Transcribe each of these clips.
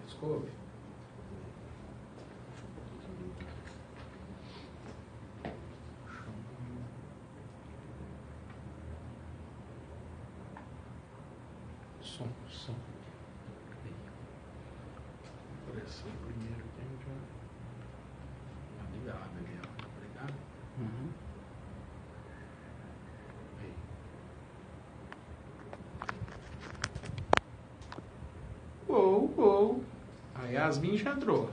Periscope. Som. Apareceu primeiro aqui, já. Ligado ali, ó. Ligado? Uhum. Uou. A Yasmin já entrou.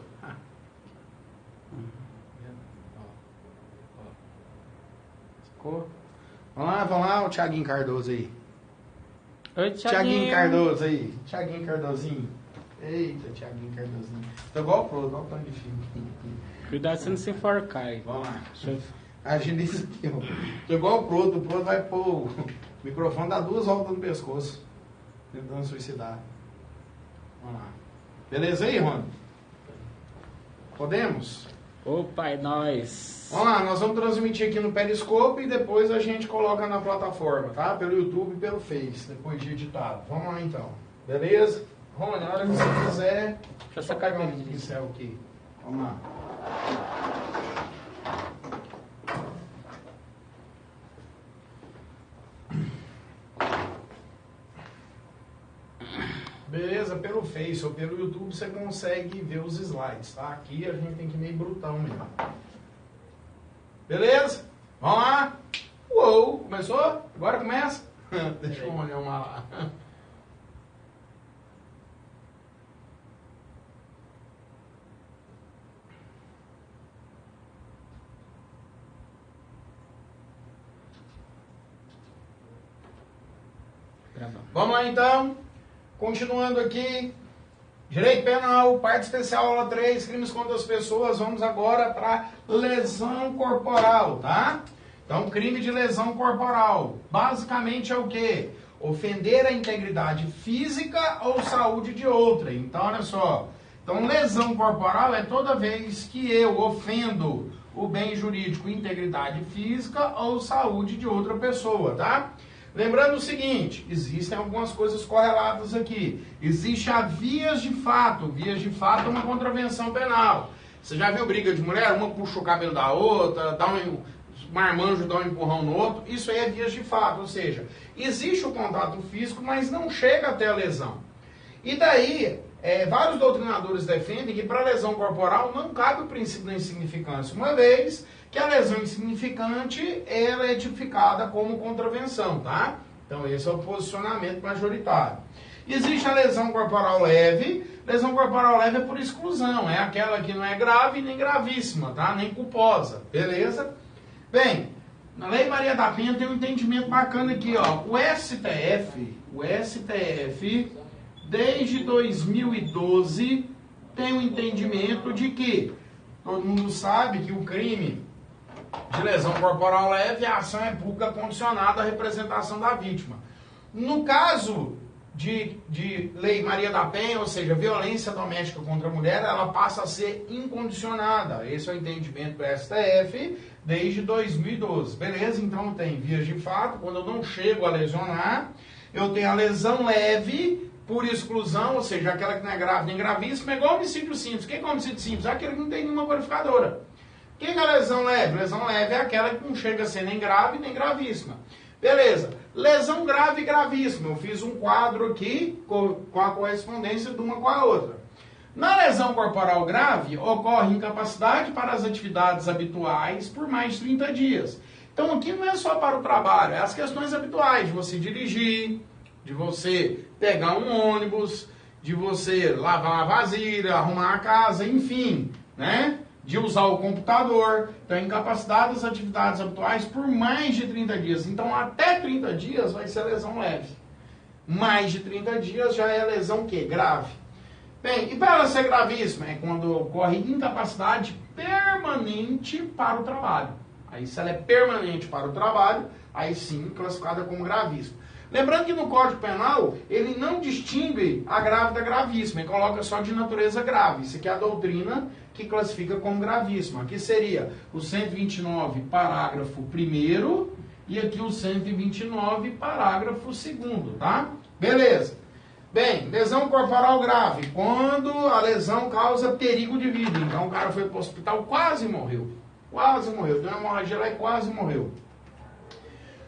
Ficou? Vamos lá, o Thiaguinho Cardoso aí. Oi, Thiaguinho Cardoso aí. Thiaguinho Cardozinho. Eita, Thiaguinho Cardozinho. Tô igual o Pro, igual o pano de filme. Cuidado se não se enforcar aí. Vamos lá. Deixa eu... Agiliza aqui, ó. Tô igual o Pro vai pôr o microfone, dá 2 voltas no pescoço. Tentando suicidar. Vamos lá. Beleza aí, Rony? Podemos? Opa, é nóis. Vamos lá, nós vamos transmitir aqui no Periscope e depois a gente coloca na plataforma, tá? Pelo YouTube e pelo Face, depois de editado. Vamos lá então. Beleza? Rony, na hora que você quiser. Deixa eu sacar pegar aqui. um pincel aqui. Vamos lá. Beleza, pelo Face ou pelo YouTube você consegue ver os slides, tá? Aqui a gente tem que ir meio brutão mesmo. Beleza? Vamos lá? Uou! Começou? Agora começa? Deixa eu olhar uma lá. Vamos lá então. Continuando aqui. Direito penal, parte especial, aula 3, crimes contra as pessoas. Vamos agora para lesão corporal, tá? Então, crime de lesão corporal. Basicamente é o quê? Ofender a integridade física ou saúde de outra. Então, olha só. Então, lesão corporal é toda vez que eu ofendo o bem jurídico, integridade física ou saúde de outra pessoa, tá? Lembrando o seguinte, existem algumas coisas correlatas aqui. Existe a vias de fato. Vias de fato é uma contravenção penal. Você já viu briga de mulher? Uma puxa o cabelo da outra, dá um marmanjo, dá um empurrão no outro. Isso aí é vias de fato. Ou seja, existe o contato físico, mas não chega até a lesão. E daí, vários doutrinadores defendem que para lesão corporal não cabe o princípio da insignificância. Uma vez que a lesão insignificante, ela é tipificada como contravenção, tá? Então esse é o posicionamento majoritário. Existe a lesão corporal leve. Lesão corporal leve é por exclusão, é aquela que não é grave nem gravíssima, tá? Nem culposa, beleza? Bem, na Lei Maria da Penha tem um entendimento bacana aqui, ó. O STF, desde 2012, tem um entendimento de que todo mundo sabe que o crime de lesão corporal leve, a ação é pública condicionada à representação da vítima. No caso de Lei Maria da Penha, ou seja, violência doméstica contra a mulher, ela passa a ser incondicionada. Esse é o entendimento do STF desde 2012. Beleza? Então tem vias de fato, quando eu não chego a lesionar, eu tenho a lesão leve por exclusão, ou seja, aquela que não é grave nem gravíssima, é igual homicídio simples. O que é homicídio simples? É aquele que não tem nenhuma qualificadora. O que é a lesão leve? Lesão leve é aquela que não chega a ser nem grave nem gravíssima. Beleza. Lesão grave e gravíssima. Eu fiz um quadro aqui com a correspondência de uma com a outra. Na lesão corporal grave, ocorre incapacidade para as atividades habituais por mais de 30 dias. Então aqui não é só para o trabalho, é as questões habituais de você dirigir, de você pegar um ônibus, de você lavar a vasilha, arrumar a casa, enfim, né? De usar o computador. Então, incapacidade das atividades habituais por mais de 30 dias. Então, até 30 dias vai ser lesão leve. Mais de 30 dias já é lesão o quê? Grave. Bem, e para ela ser gravíssima? É quando ocorre incapacidade permanente para o trabalho. Aí, se ela é permanente para o trabalho, aí sim, classificada como gravíssima. Lembrando que no Código Penal, ele não distingue a grave da gravíssima, ele coloca só de natureza grave. Isso aqui é a doutrina que classifica como gravíssima. Aqui seria o 129, parágrafo 1º, e aqui o 129, parágrafo 2º, tá? Beleza. Bem, lesão corporal grave, quando a lesão causa perigo de vida. Então o cara foi para o hospital, quase morreu. Quase morreu, deu uma hemorragia lá e quase morreu.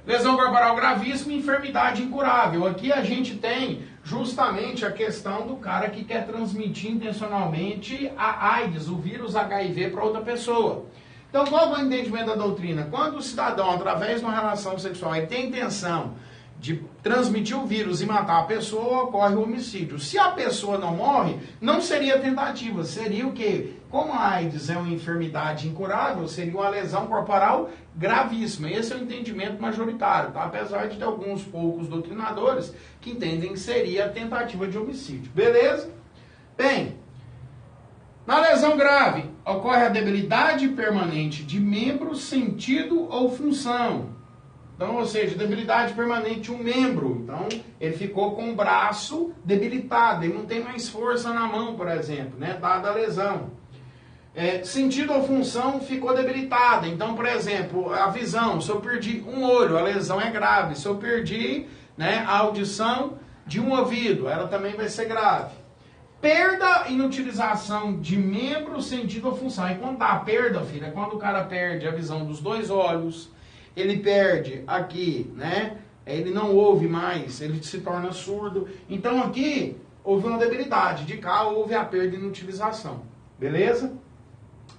Lesão corporal gravíssima, enfermidade incurável. Aqui a gente tem justamente a questão do cara que quer transmitir intencionalmente a AIDS, o vírus HIV, para outra pessoa. Então, qual é o entendimento da doutrina? Quando o cidadão, através de uma relação sexual, ele tem intenção de transmitir o vírus e matar a pessoa, ocorre o homicídio. Se a pessoa não morre, não seria tentativa, seria o quê? Como a AIDS é uma enfermidade incurável, seria uma lesão corporal gravíssima. Esse é o entendimento majoritário, tá? Apesar de ter alguns poucos doutrinadores que entendem que seria tentativa de homicídio. Beleza? Bem, na lesão grave, ocorre a debilidade permanente de membro, sentido ou função. Então, ou seja, debilidade permanente de um membro. Então, ele ficou com o braço debilitado, ele não tem mais força na mão, por exemplo, né? Dada a lesão. Sentido ou função ficou debilitada. Então, por exemplo, a visão, se eu perdi um olho, a lesão é grave. Se eu perdi, né, a audição de um ouvido, ela também vai ser grave. Perda e inutilização de membro, sentido ou função. E quando dá a perda, filho, é quando o cara perde a visão dos dois olhos, ele perde aqui, né? Ele não ouve mais, ele se torna surdo. Então aqui houve uma debilidade, de cá houve a perda e inutilização. Beleza?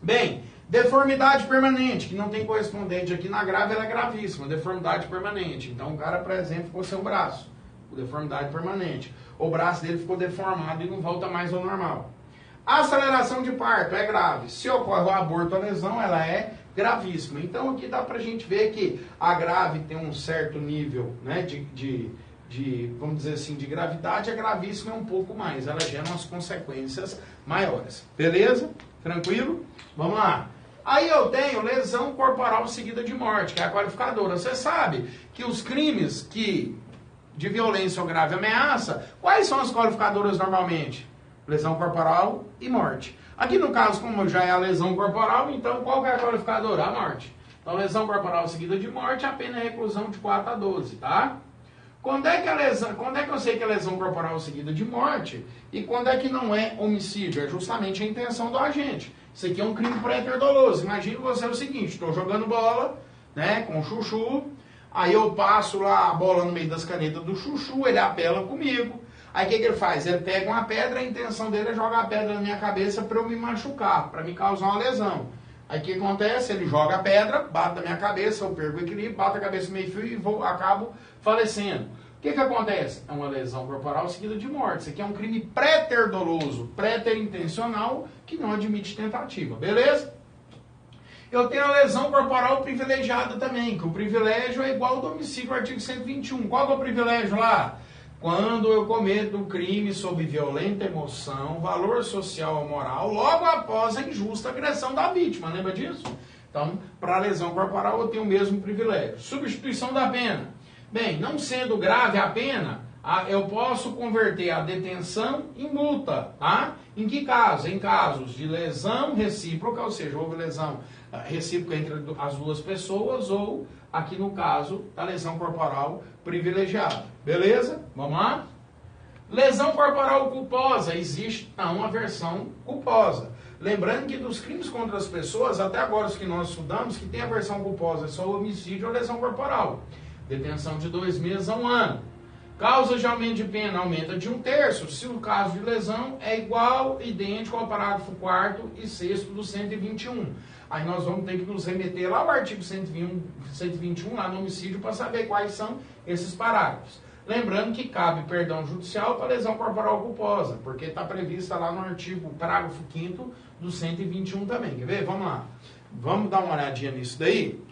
Bem, deformidade permanente, que não tem correspondente aqui na grave, ela é gravíssima, deformidade permanente. Então o cara, por exemplo, ficou sem o braço, deformidade permanente. O braço dele ficou deformado e não volta mais ao normal. Aceleração de parto é grave. Se ocorre o aborto ou lesão, ela é gravíssima. Então aqui dá pra gente ver que a grave tem um certo nível, né, vamos dizer assim, de gravidade. A gravíssima é um pouco mais, ela gera umas consequências maiores. Beleza? Tranquilo? Vamos lá. Aí eu tenho lesão corporal seguida de morte, que é a qualificadora. Você sabe que os crimes de violência ou grave ameaça, quais são as qualificadoras normalmente? Lesão corporal e morte. Aqui no caso, como já é a lesão corporal, então qual que é a qualificadora? A morte. Então, lesão corporal seguida de morte, a pena é reclusão de 4 a 12, tá? Quando é que eu sei que é lesão corporal seguida de morte e quando é que não é homicídio? É justamente a intenção do agente. Isso aqui é um crime préter-doloso. Imagine você o seguinte, estou jogando bola, né, com o chuchu, aí eu passo lá a bola no meio das canetas do chuchu, ele apela comigo. Aí o que ele faz? Ele pega uma pedra, a intenção dele é jogar a pedra na minha cabeça para eu me machucar, para me causar uma lesão. Aí o que acontece? Ele joga a pedra, bate na minha cabeça, eu perco o equilíbrio, bato a cabeça meio fio e acabo falecendo. O que acontece? É uma lesão corporal seguida de morte. Isso aqui é um crime préter-doloso, préter-intencional, que não admite tentativa. Beleza? Eu tenho a lesão corporal privilegiada também, que o privilégio é igual ao do homicídio, artigo 121. Qual que é o privilégio lá? Quando eu cometo um crime sob violenta emoção, valor social ou moral, logo após a injusta agressão da vítima, lembra disso? Então, para a lesão corporal eu tenho o mesmo privilégio. Substituição da pena. Bem, não sendo grave a pena, eu posso converter a detenção em multa, tá? Em que caso? Em casos de lesão recíproca, ou seja, houve lesão recíproca entre as duas pessoas, ou aqui no caso da lesão corporal privilegiada. Beleza? Vamos lá? Lesão corporal culposa. Existe uma versão culposa. Lembrando que dos crimes contra as pessoas, até agora os que nós estudamos, que tem a versão culposa é só o homicídio ou lesão corporal. Detenção de 2 meses a 1 ano. Causa de aumento de pena aumenta de 1/3 se o caso de lesão é idêntico ao parágrafo 4º e 6º do 121. Aí nós vamos ter que nos remeter lá ao artigo 121, lá no homicídio, para saber quais são esses parágrafos. Lembrando que cabe perdão judicial para lesão corporal culposa, porque está prevista lá no artigo, parágrafo 5º do 121 também. Quer ver? Vamos lá. Vamos dar uma olhadinha nisso daí.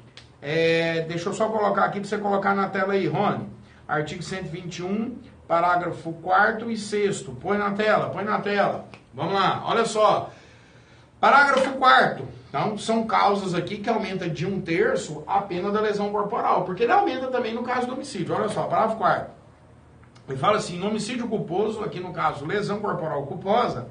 Deixa eu só colocar aqui para você colocar na tela aí, Rony. Artigo 121, parágrafo 4º e 6º. Põe na tela, põe na tela. Vamos lá, olha só. Parágrafo 4º. Então, são causas aqui que aumenta de 1/3 a pena da lesão corporal, porque ele aumenta também no caso do homicídio. Olha só, parágrafo 4º. Ele fala assim, no homicídio culposo, aqui no caso lesão corporal culposa,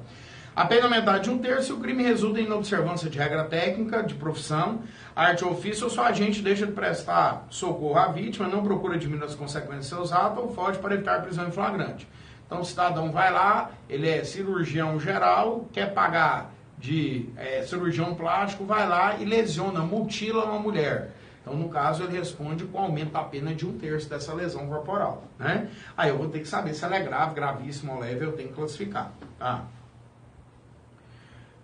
a pena aumentar de 1/3 se o crime resulta em inobservância de regra técnica, de profissão, arte ou ofício, ou se o agente deixa de prestar socorro à vítima, não procura diminuir as consequências de seus atos ou foge para evitar prisão em flagrante. Então o cidadão vai lá, ele é cirurgião geral, quer pagar de cirurgião plástico, vai lá e lesiona, mutila uma mulher. Então, no caso, ele responde com aumento da pena de 1/3 dessa lesão corporal, né? Aí eu vou ter que saber se ela é grave, gravíssima ou leve, eu tenho que classificar, tá?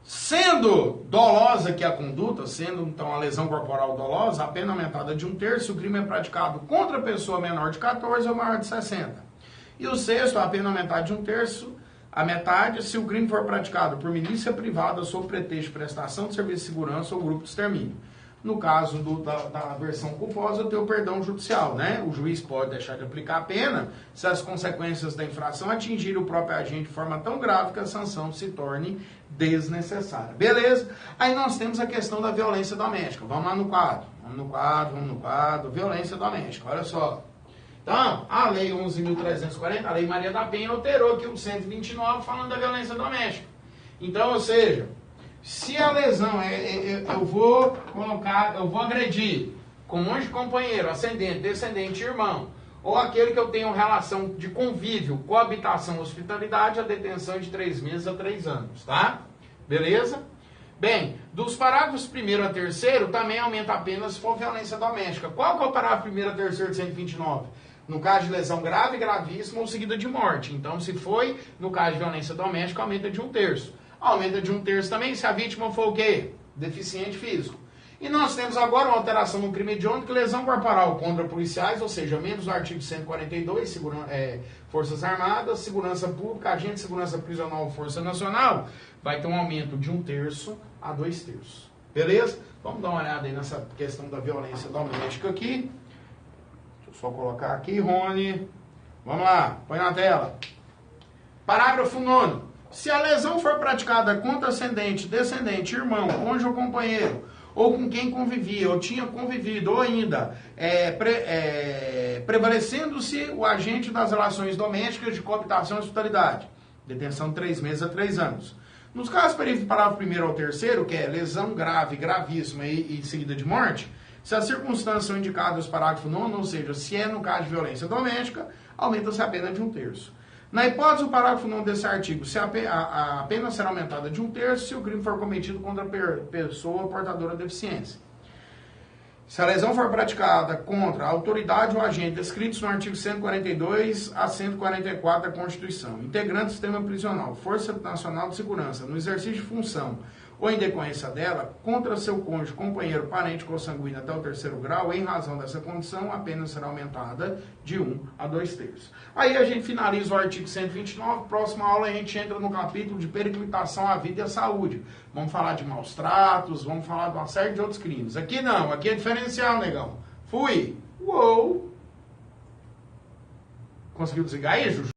Sendo dolosa que a conduta, sendo então a lesão corporal dolosa, a pena aumentada de 1/3 se o crime é praticado contra a pessoa menor de 14 ou maior de 60. E o sexto, a pena aumentada de 1/3, a metade, se o crime for praticado por milícia privada sob pretexto de prestação de serviço de segurança ou grupo de extermínio. No caso da versão culposa, eu tenho o perdão judicial, né? O juiz pode deixar de aplicar a pena se as consequências da infração atingirem o próprio agente de forma tão grave que a sanção se torne desnecessária. Beleza? Aí nós temos a questão da violência doméstica. Vamos lá no quadro. Vamos no quadro. Violência doméstica. Olha só. Então, a Lei 11.340, a Lei Maria da Penha, alterou aqui o 129 falando da violência doméstica. Então, ou seja, se a lesão eu vou agredir cônjuge, companheiro, ascendente, descendente, irmão, ou aquele que eu tenho relação de convívio, coabitação, hospitalidade, a detenção de 3 meses a 3 anos, tá? Beleza? Bem, dos parágrafos 1º a 3º também aumenta a pena se for violência doméstica. Qual que é o parágrafo 1º a 3º de 129? No caso de lesão grave, gravíssima ou seguida de morte. Então, se foi no caso de violência doméstica, aumenta de 1/3. Aumenta de 1/3 também se a vítima for o quê? Deficiente físico. E nós temos agora uma alteração no crime hediondo, que lesão corporal contra policiais, ou seja, menos o artigo 142, Forças Armadas, Segurança Pública, Agente de Segurança Prisional, Força Nacional, vai ter um aumento de 1/3 a 2/3. Beleza? Vamos dar uma olhada aí nessa questão da violência doméstica aqui. Deixa eu só colocar aqui, Rony. Vamos lá, põe na tela. Parágrafo 9º. Se a lesão for praticada contra ascendente, descendente, irmão, cônjuge ou companheiro, ou com quem convivia, ou tinha convivido, ou ainda prevalecendo-se o agente das relações domésticas de coabitação e hospitalidade, detenção de 3 meses a 3 anos. Nos casos previstos do parágrafo 1º ao 3º, que é lesão grave, gravíssima e seguida de morte, se as circunstâncias são indicadas no parágrafo 9º, ou seja, se é no caso de violência doméstica, aumenta-se a pena de 1/3. Na hipótese do parágrafo 9º desse artigo, a pena será aumentada de 1/3 se o crime for cometido contra a pessoa portadora de deficiência. Se a lesão for praticada contra a autoridade ou agente descritos no artigo 142 a 144 da Constituição, integrante do sistema prisional, Força Nacional de Segurança, no exercício de função ou em decorrência dela, contra seu cônjuge, companheiro, parente consanguíneo até o 3º grau, em razão dessa condição, a pena será aumentada de 1 a 2/3. Aí a gente finaliza o artigo 129, próxima aula a gente entra no capítulo de periclitação à vida e à saúde. Vamos falar de maus tratos, vamos falar de uma série de outros crimes. Aqui não, aqui é diferencial, negão. Fui! Uou! Conseguiu desligar aí, Juju?